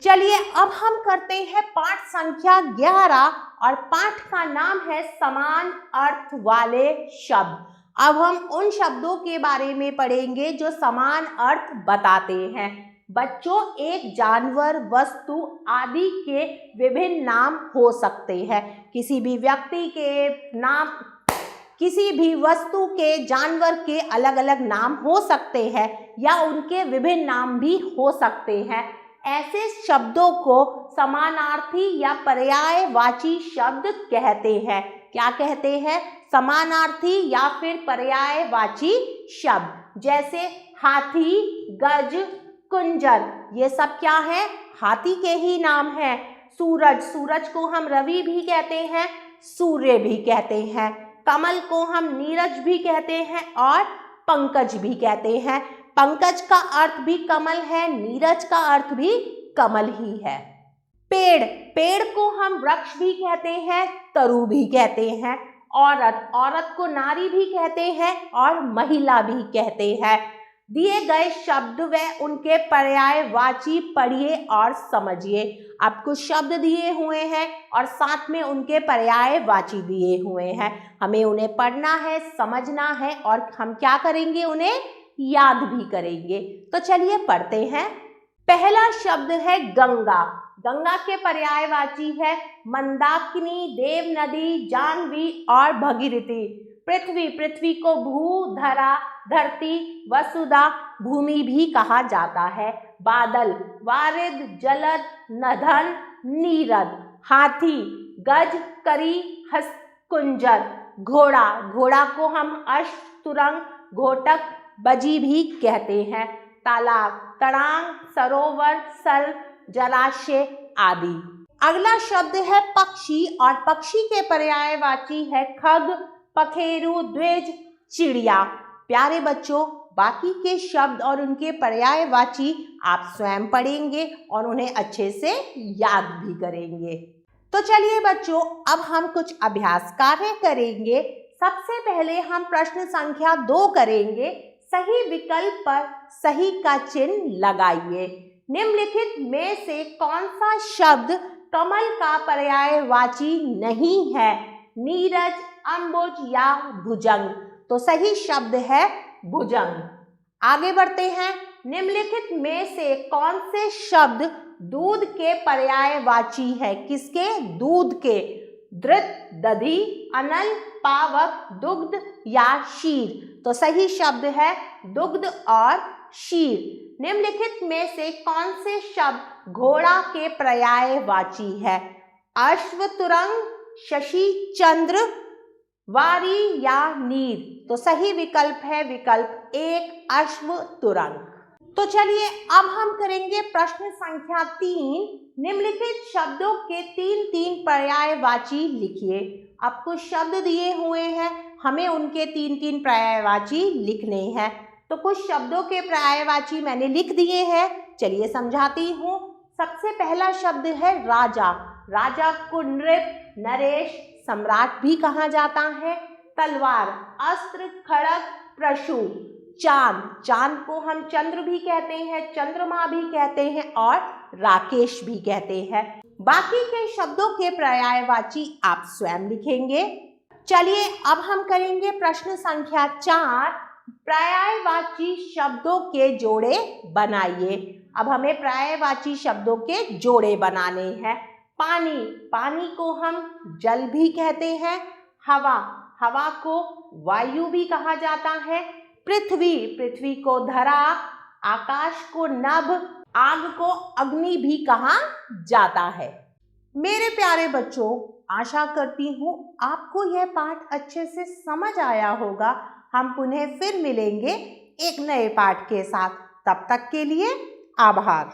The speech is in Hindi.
चलिए अब हम करते हैं पाठ संख्या 11 और पाठ का नाम है समान अर्थ वाले शब्द। अब हम उन शब्दों के बारे में पढ़ेंगे जो समान अर्थ बताते हैं। बच्चों, एक जानवर, वस्तु आदि के विभिन्न नाम हो सकते हैं। किसी भी व्यक्ति के नाम, किसी भी वस्तु के, जानवर के अलग अलग नाम हो सकते हैं या उनके विभिन्न नाम भी हो सकते हैं। ऐसे शब्दों को समानार्थी या पर्यायवाची शब्द कहते हैं। क्या कहते हैं? समानार्थी या फिर पर्यायवाची शब्द। जैसे हाथी, गज, कुंजर, ये सब क्या है? हाथी के ही नाम है। सूरज, सूरज को हम रवि भी कहते हैं, सूर्य भी कहते हैं। कमल को हम नीरज भी कहते हैं और पंकज भी कहते हैं। पंकज का अर्थ भी कमल है, नीरज का अर्थ भी कमल ही है। पेड़, पेड़ को हम वृक्ष भी कहते हैं, तरु भी कहते हैं। औरत, औरत को नारी भी कहते हैं और महिला भी कहते हैं। दिए गए शब्द व उनके पर्यायवाची पढ़िए और समझिए। अब कुछ शब्द दिए हुए हैं और साथ में उनके पर्यायवाची दिए हुए हैं। हमें उन्हें पढ़ना है, समझना है और हम क्या करेंगे? उन्हें याद भी करेंगे। तो चलिए पढ़ते हैं। पहला शब्द है गंगा। गंगा के पर्यायवाची है मंदाकिनी, देव नदी, जाह्नवी और भगीरथी। पृथ्वी, पृथ्वी को भू, धरा, धरती, वसुधा, भूमि भी कहा जाता है। बादल, वारिद, जलद, नधन, नीरद। हाथी, गज, करी, हंस, कुंजर। घोड़ा, घोड़ा को हम अश्व, तुरंग, घोटक, बजी भी कहते हैं। तालाब, तड़ांग, सरोवर, सल, जलाशय आदि। अगला शब्द है पक्षी और पक्षी के पर्यायवाची है खग, पखेरु, द्विज, चिड़िया। प्यारे बच्चों, बाकी के शब्द और उनके पर्यायवाची आप स्वयं पढ़ेंगे और उन्हें अच्छे से याद भी करेंगे। तो चलिए बच्चों, अब हम कुछ अभ्यास कार्य करेंगे। सबसे पहले हम प्रश्न संख्या 2 करेंगे। सही विकल्प पर सही का चिन्ह लगाइए। निम्नलिखित में से कौन सा शब्द कमल का पर्यायवाची नहीं है? नीरज, अम्बुज या भुजंग। तो सही शब्द है भुजंग। आगे बढ़ते हैं। निम्नलिखित में से कौन से शब्द दूध के पर्यायवाची है? किसके? दूध के। धृत, दधि, अनल, पावक, दुग्ध या क्षीर। तो सही शब्द है दुग्ध और क्षीर। निम्नलिखित में से कौन से शब्द घोड़ा के पर्यायवाची है? अश्व, तुरंग, शशि, चंद्र, वारी या नीर। तो सही विकल्प है विकल्प 1, अश्व, तुरंग। तो चलिए अब हम करेंगे प्रश्न संख्या 3। निम्नलिखित शब्दों के 3 पर्यायवाची लिखिए। अब कुछ शब्द दिए हुए हैं, हमें उनके 3 पर्यायवाची लिखने हैं। तो कुछ शब्दों के पर्यायवाची मैंने लिख दिए हैं, चलिए समझाती हूँ। सबसे पहला शब्द है राजा। राजा को नृप, नरेश, सम्राट भी कहा जाता है। तलवार, अस्त्र, खड़ग, प्रशु। चांद, चांद को हम चंद्र भी कहते हैं, चंद्रमा भी कहते हैं और राकेश भी कहते हैं। बाकी के शब्दों के पर्यायवाची आप स्वयं लिखेंगे। चलिए अब हम करेंगे प्रश्न संख्या 4। पर्यायवाची शब्दों के जोड़े बनाइए। अब हमें पर्यायवाची शब्दों के जोड़े बनाने हैं। पानी, पानी को हम जल भी कहते हैं। हवा, हवा को वायु भी कहा जाता है। पृथ्वी, पृथ्वी को धरा, आकाश को नभ, आग को अग्नि भी कहा जाता है। मेरे प्यारे बच्चों, आशा करती हूँ आपको यह पाठ अच्छे से समझ आया होगा। हम पुनः फिर मिलेंगे एक नए पाठ के साथ। तब तक के लिए आभार।